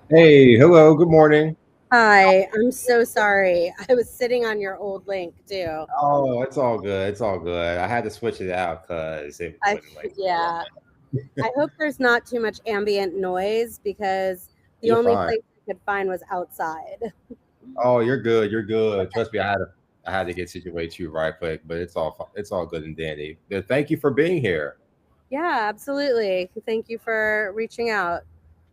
Hey, hello, good morning. Hi, I'm so sorry. I was sitting on your old link too. Oh, it's all good. It's all good. I had to switch it out because it I wouldn't like allow yeah. I hope there's not too much ambient noise because the You're only fine. place I could find was outside. Oh, you're good. You're good. Trust me, I had to get situated too right quick, but it's all good and dandy. But thank you for being here. Yeah, absolutely. Thank you for reaching out.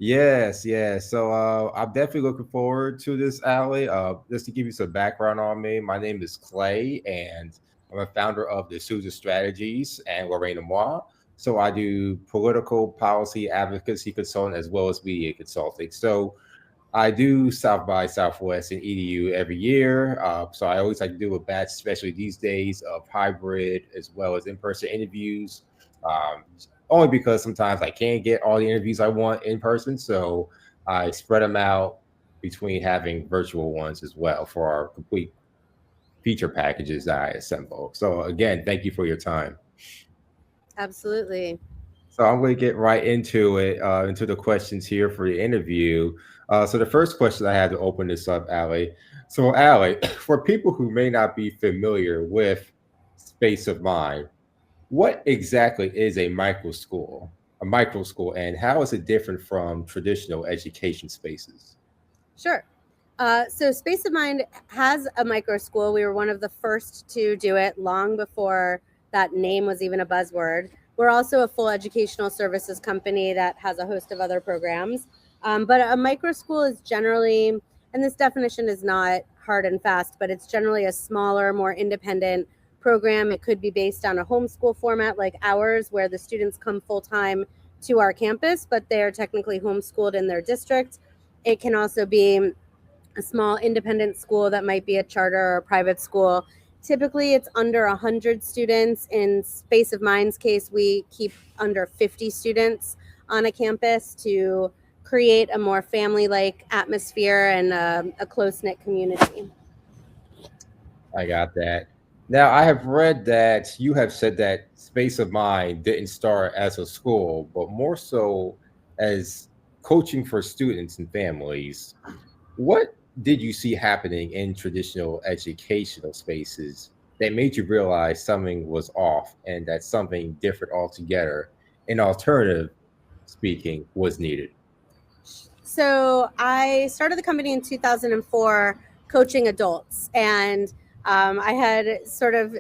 Yes, yes. So I'm definitely looking forward to this, Allie. Just to give you some background on me, my name is Clay, and I'm a founder of the Sousa Strategies and Lorraine Moi. So I do political policy advocacy consulting as well as media consulting. So I do South by Southwest and EDU every year. So I always like to do a batch, especially these days, of hybrid as well as in-person interviews. Um, Only because sometimes I can't get all the interviews I want in person, so I spread them out between having virtual ones as well for our complete feature packages that I assemble. So again, thank you for your time. Absolutely. So I'm going to get right into it, into the questions here for the interview. So the first question I had to open this up, Ali. So Ali, for people who may not be familiar with Space of Mind, what exactly is a micro school? A micro school, and how is it different from traditional education spaces? Sure. So Space of Mind has a micro school. We were one of the first to do it long before that name was even a buzzword. We're also a full educational services company that has a host of other programs. But a micro school is generally, and this definition is not hard and fast, but it's generally a smaller, more independent program. It could be based on a homeschool format like ours, where the students come full time to our campus, but they're technically homeschooled in their district. It can also be a small independent school that might be a charter or a private school. Typically, it's under 100 students. In Space of Mind's case, we keep under 50 students on a campus to create a more family like atmosphere and a close knit community. I got that. Now, I have read that you have said that Space of Mind didn't start as a school, but more so as coaching for students and families. What did you see happening in traditional educational spaces that made you realize something was off and that something different altogether, an alternative speaking, was needed? So I started the company in 2004 coaching adults, and I had sort of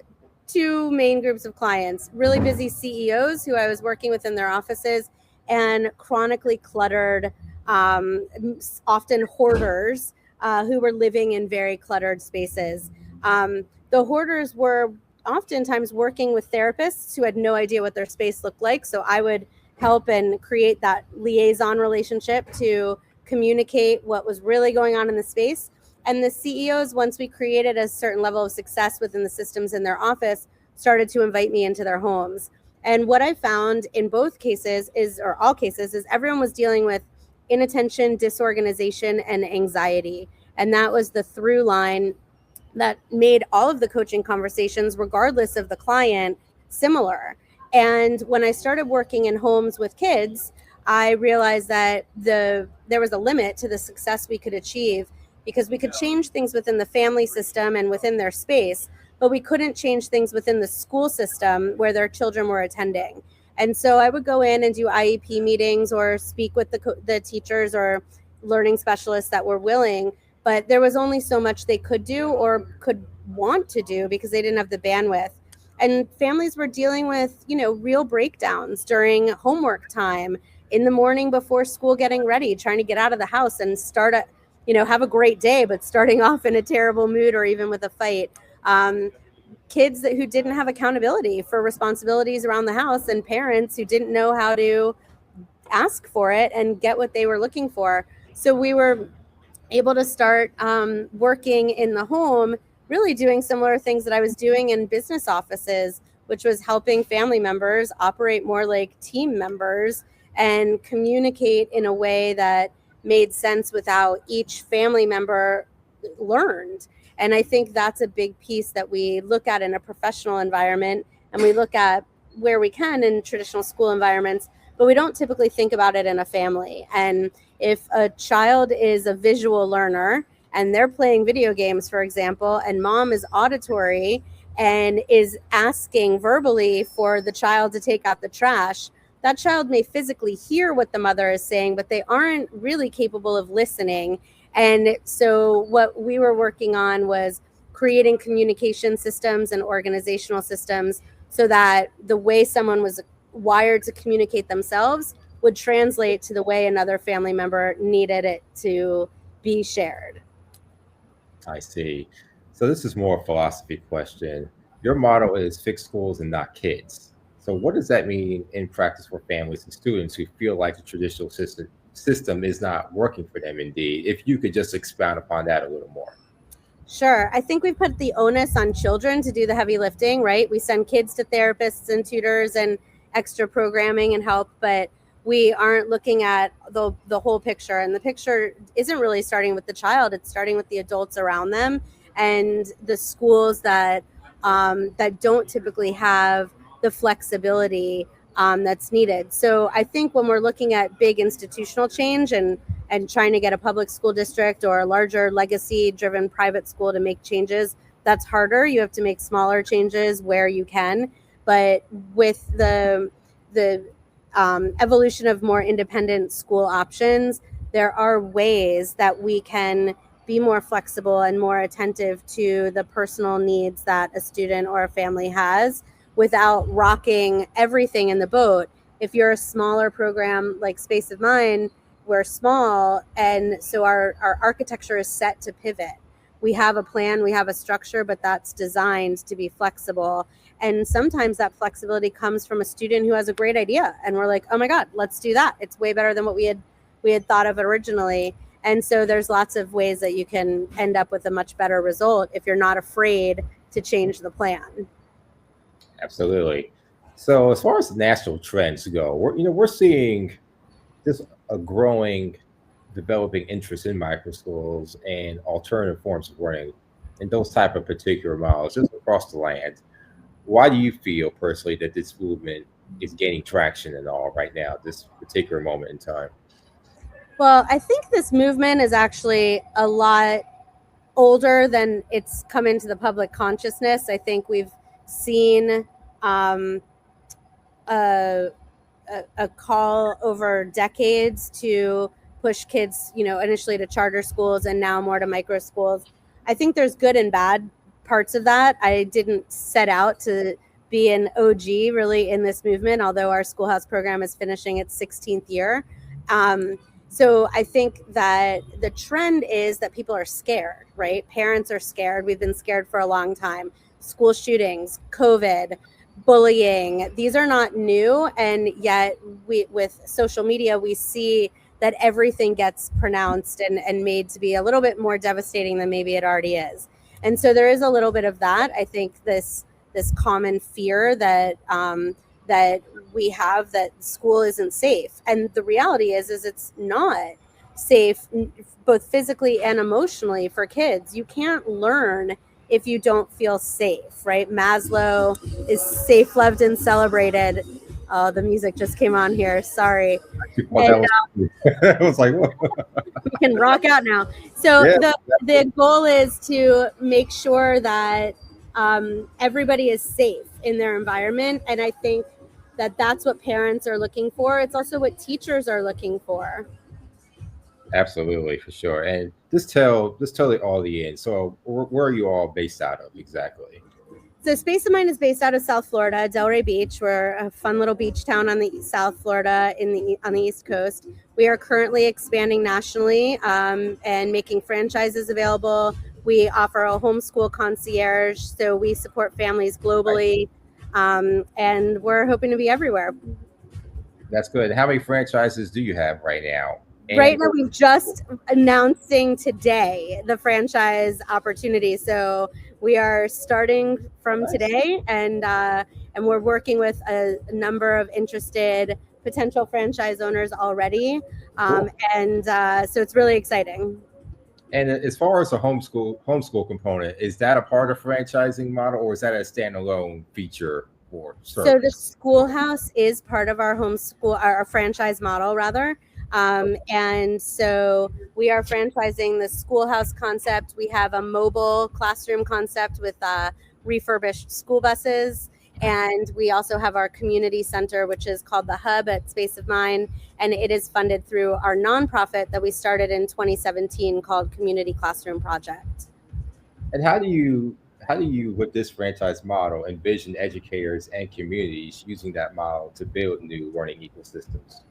two main groups of clients: really busy CEOs who I was working with in their offices, and chronically cluttered, um, often hoarders who were living in very cluttered spaces. The hoarders were oftentimes working with therapists who had no idea what their space looked like. So I would help and create that liaison relationship to communicate what was really going on in the space. And the CEOs, once we created a certain level of success within the systems in their office, started to invite me into their homes. And what I found in both cases is, or all cases, is everyone was dealing with inattention, disorganization, and anxiety. And that was the through line that made all of the coaching conversations, regardless of the client, similar. And when I started working in homes with kids, I realized that there was a limit to the success we could achieve because we could change things within the family system and within their space, but we couldn't change things within the school system where their children were attending. And so I would go in and do IEP meetings or speak with the teachers or learning specialists that were willing, but there was only so much they could do or could want to do because they didn't have the bandwidth. And families were dealing with, real breakdowns during homework time, in the morning before school, getting ready, trying to get out of the house and start a, have a great day, but starting off in a terrible mood or even with a fight. Kids who didn't have accountability for responsibilities around the house, and parents who didn't know how to ask for it and get what they were looking for. So we were able to start working in the home, really doing similar things that I was doing in business offices, which was helping family members operate more like team members and communicate in a way that made sense without each family member learned. And I think that's a big piece that we look at in a professional environment, and we look at where we can in traditional school environments, but we don't typically think about it in a family. And If a child is a visual learner and they're playing video games, for example, and mom is auditory and is asking verbally for the child to take out the trash, that child may physically hear what the mother is saying, but they aren't really capable of listening. And so what we were working on was creating communication systems and organizational systems so that the way someone was wired to communicate themselves would translate to the way another family member needed it to be shared. I see. So this is more a philosophy question. Your motto is fix schools and not kids. So what does that mean in practice for families and students who feel like the traditional system is not working for them indeed? If you could just expound upon that a little more. Sure. I think we've put the onus on children to do the heavy lifting, right? We send kids to therapists and tutors and extra programming and help, but we aren't looking at the whole picture. And the picture isn't really starting with the child. It's starting with the adults around them and the schools that don't typically have the flexibility that's needed. So I think when we're looking at big institutional change and trying to get a public school district or a larger legacy driven private school to make changes, that's harder. You have to make smaller changes where you can. But with the evolution of more independent school options, there are ways that we can be more flexible and more attentive to the personal needs that a student or a family has without rocking everything in the boat. If you're a smaller program like Space of Mind, we're small, and so our architecture is set to pivot. We have a plan, we have a structure, but that's designed to be flexible. And sometimes that flexibility comes from a student who has a great idea, and we're like, oh my God, let's do that. It's way better than what we had thought of originally. And so there's lots of ways that you can end up with a much better result if you're not afraid to change the plan. Absolutely. So as far as national trends go, we're seeing just a growing, developing interest in micro schools and alternative forms of learning and those type of particular models just across the land. Why do you feel personally that this movement is gaining traction and all right now, this particular moment in time? Well, I think this movement is actually a lot older than it's come into the public consciousness. I think we've seen a call over decades to push kids, initially to charter schools and now more to micro schools. I think there's good and bad parts of that. I didn't set out to be an OG really in this movement, although our schoolhouse program is finishing its 16th year. So I think that the trend is that people are scared, right? Parents are scared. We've been scared for a long time. School shootings, COVID, bullying, these are not new. And yet with social media, we see that everything gets pronounced and made to be a little bit more devastating than maybe it already is. And so there is a little bit of that. I think this common fear that we have that school isn't safe. And the reality is it's not safe, both physically and emotionally for kids. You can't learn if you don't feel safe, right? Maslow is safe, loved, and celebrated. Oh, the music just came on here. Sorry. I was like, what? We can rock out now. So yeah, the goal is to make sure that everybody is safe in their environment. And I think that that's what parents are looking for. It's also what teachers are looking for. Absolutely, for sure. And just tell the audience, so where are you all based out of exactly? So Space of Mind is based out of South Florida, Delray Beach. We're a fun little beach town on the South Florida on the East Coast. We are currently expanding nationally and making franchises available. We offer a homeschool concierge, so we support families globally, and we're hoping to be everywhere. That's good. How many franchises do you have right now? Right now, we've just announcing today the franchise opportunity. So we are starting from today, and we're working with a number of interested potential franchise owners already. Cool. And so it's really exciting. And as far as the homeschool component, is that a part of franchising model, or is that a standalone feature or service? So the schoolhouse is part of our franchise model, rather. And so we are franchising the schoolhouse concept. We have a mobile classroom concept with refurbished school buses. And we also have our community center, which is called the Hub at Space of Mind. And it is funded through our nonprofit that we started in 2017 called Community Classroom Project. And how do you with this franchise model envision educators and communities using that model to build new learning ecosystems?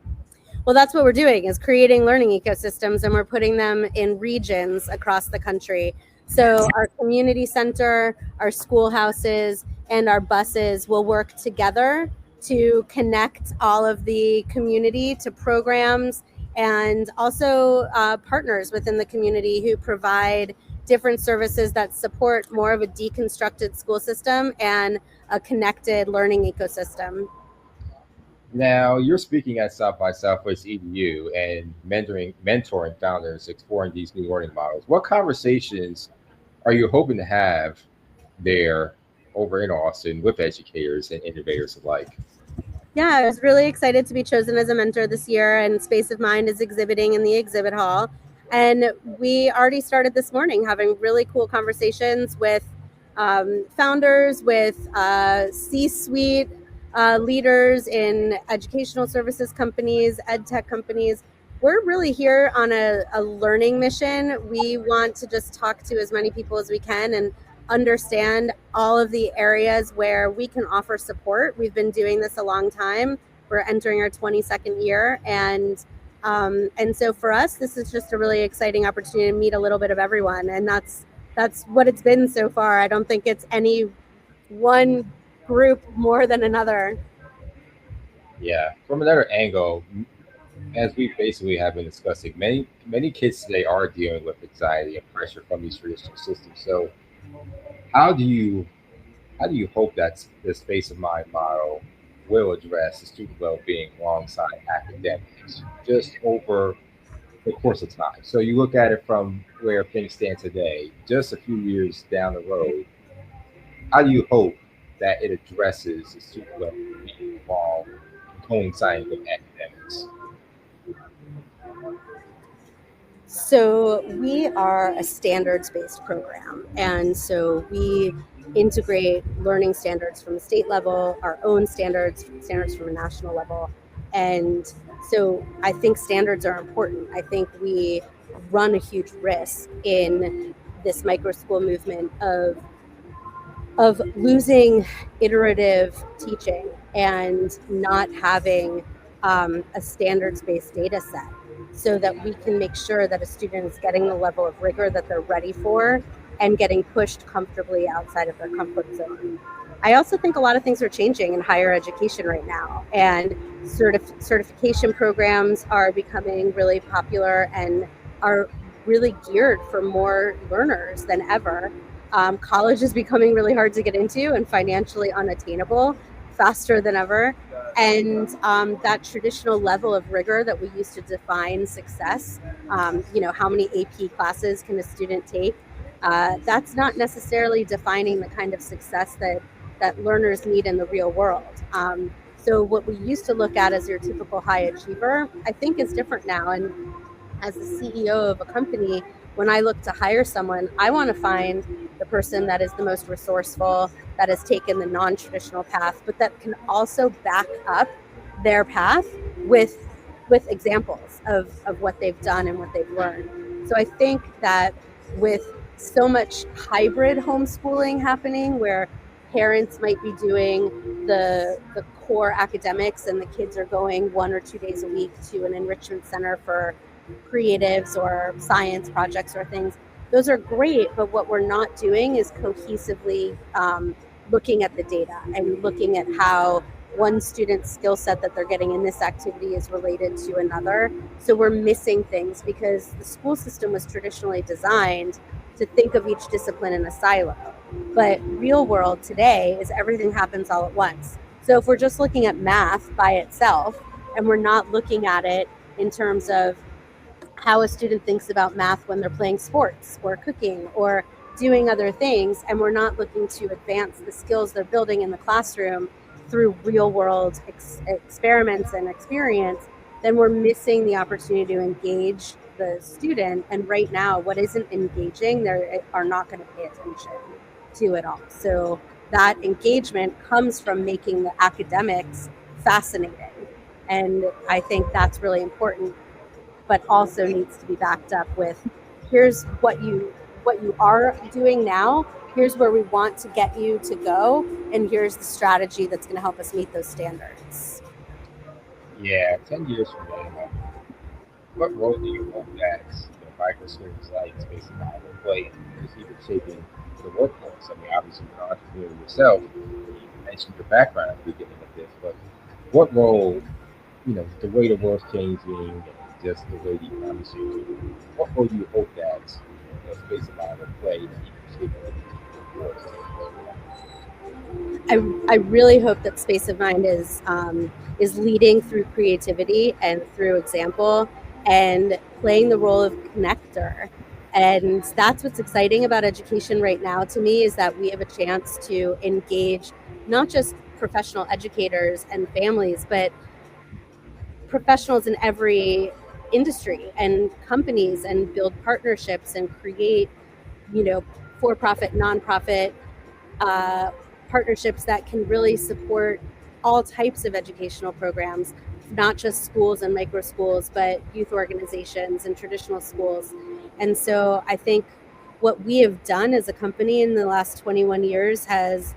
Well, that's what we're doing, is creating learning ecosystems, and we're putting them in regions across the country. So our community center, our schoolhouses, and our buses will work together to connect all of the community to programs, and also partners within the community who provide different services that support more of a deconstructed school system and a connected learning ecosystem. Now, you're speaking at South by Southwest EDU and mentoring founders exploring these new learning models. What conversations are you hoping to have there over in Austin with educators and innovators alike? Yeah, I was really excited to be chosen as a mentor this year, and Space of Mind is exhibiting in the exhibit hall. And we already started this morning having really cool conversations with founders, with C-suite leaders in educational services companies, ed tech companies. We're really here on a learning mission. We want to just talk to as many people as we can and understand all of the areas where we can offer support. We've been doing this a long time. We're entering our 22nd year, and so for us, this is just a really exciting opportunity to meet a little bit of everyone, and that's what it's been so far. I don't think it's any one group more than another. Yeah, from another angle, as we basically have been discussing, many kids today are dealing with anxiety and pressure from these traditional systems. So, how do you how do you hope that the space of mind model will address the student well-being alongside academics just over the course of time? So you look at it from where things stand today, just a few years down the road, how do you hope that it addresses the student well-being while coinciding with academics? So we are a standards-based program, and so we integrate learning standards from the state level, our own standards from a national level. And so I think standards are important. I think we run a huge risk in this micro school movement of losing iterative teaching and not having a standards-based data set, so that we can make sure that a student is getting the level of rigor that they're ready for and getting pushed comfortably outside of their comfort zone. I also think a lot of things are changing in higher education right now, and certification programs are becoming really popular and are really geared for more learners than ever. College is becoming really hard to get into and financially unattainable faster than ever. And that traditional level of rigor that we used to define success, how many AP classes can a student take? That's not necessarily defining the kind of success that learners need in the real world. So what we used to look at as your typical high achiever, I think is different now. And as the CEO of a company, when I look to hire someone, I want to find the person that is the most resourceful, that has taken the non-traditional path, but that can also back up their path with examples of what they've done and what they've learned. So I think that with so much hybrid homeschooling happening, where parents might be doing the core academics and the kids are going 1 or 2 days a week to an enrichment center for creatives or science projects or things, those are great, but what we're not doing is cohesively looking at the data and looking at how one student's skill set that they're getting in this activity is related to another. So we're missing things because the school system was traditionally designed to think of each discipline in a silo. But real world today is everything happens all at once. So if we're just looking at math by itself and we're not looking at it in terms of how a student thinks about math when they're playing sports or cooking or doing other things, and we're not looking to advance the skills they're building in the classroom through real world experiments and experience, then we're missing the opportunity to engage the student. And right now, what isn't engaging, they are not going to pay attention to at all. So that engagement comes from making the academics fascinating. And I think that's really important, but also needs to be backed up with, here's what you are doing now, here's where we want to get you to go, and here's the strategy that's going to help us meet those standards. Yeah, 10 years from now, what role do you hope that microservice like Space Design will play in just even shaping the workforce? I mean, obviously, you're an entrepreneur yourself. You mentioned your background at the beginning of this, but what role, the way the world's changing and just the way the economy's changing, what role do you hope that Space Design will play in even shaping the workforce? I really hope that Space of Mind is leading through creativity and through example and playing the role of connector. And that's what's exciting about education right now to me, is that we have a chance to engage not just professional educators and families, but professionals in every industry and companies, and build partnerships and create, for-profit, nonprofit partnerships that can really support all types of educational programs, not just schools and micro schools, but youth organizations and traditional schools. And so I think what we have done as a company in the last 21 years has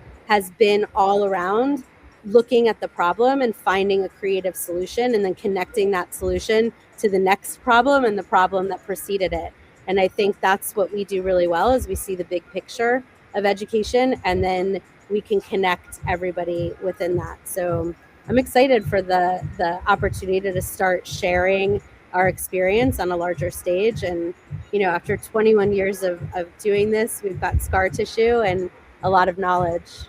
been all around looking at the problem and finding a creative solution, and then connecting that solution to the next problem and the problem that preceded it. And I think that's what we do really well, is we see the big picture of education, and then we can connect everybody within that. So I'm excited for the opportunity to start sharing our experience on a larger stage. And, after 21 years of doing this, we've got scar tissue and a lot of knowledge.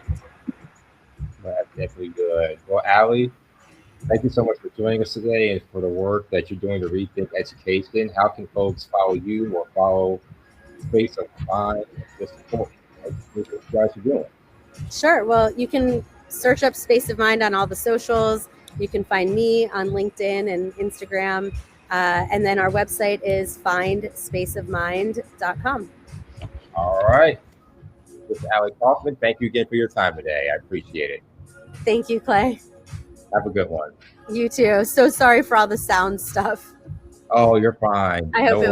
That's definitely good. Well, Ali, thank you so much for joining us today and for the work that you're doing to rethink education. How can folks follow you or follow Space of Mind and just support what you guys are doing? Sure. Well, you can search up Space of Mind on all the socials. You can find me on LinkedIn and Instagram. And then our website is findspaceofmind.com. All right. This is Ali Kaufman. Thank you again for your time today. I appreciate it. Thank you, Clay. Have a good one. You too. So sorry for all the sound stuff. Oh, you're fine. I hope it was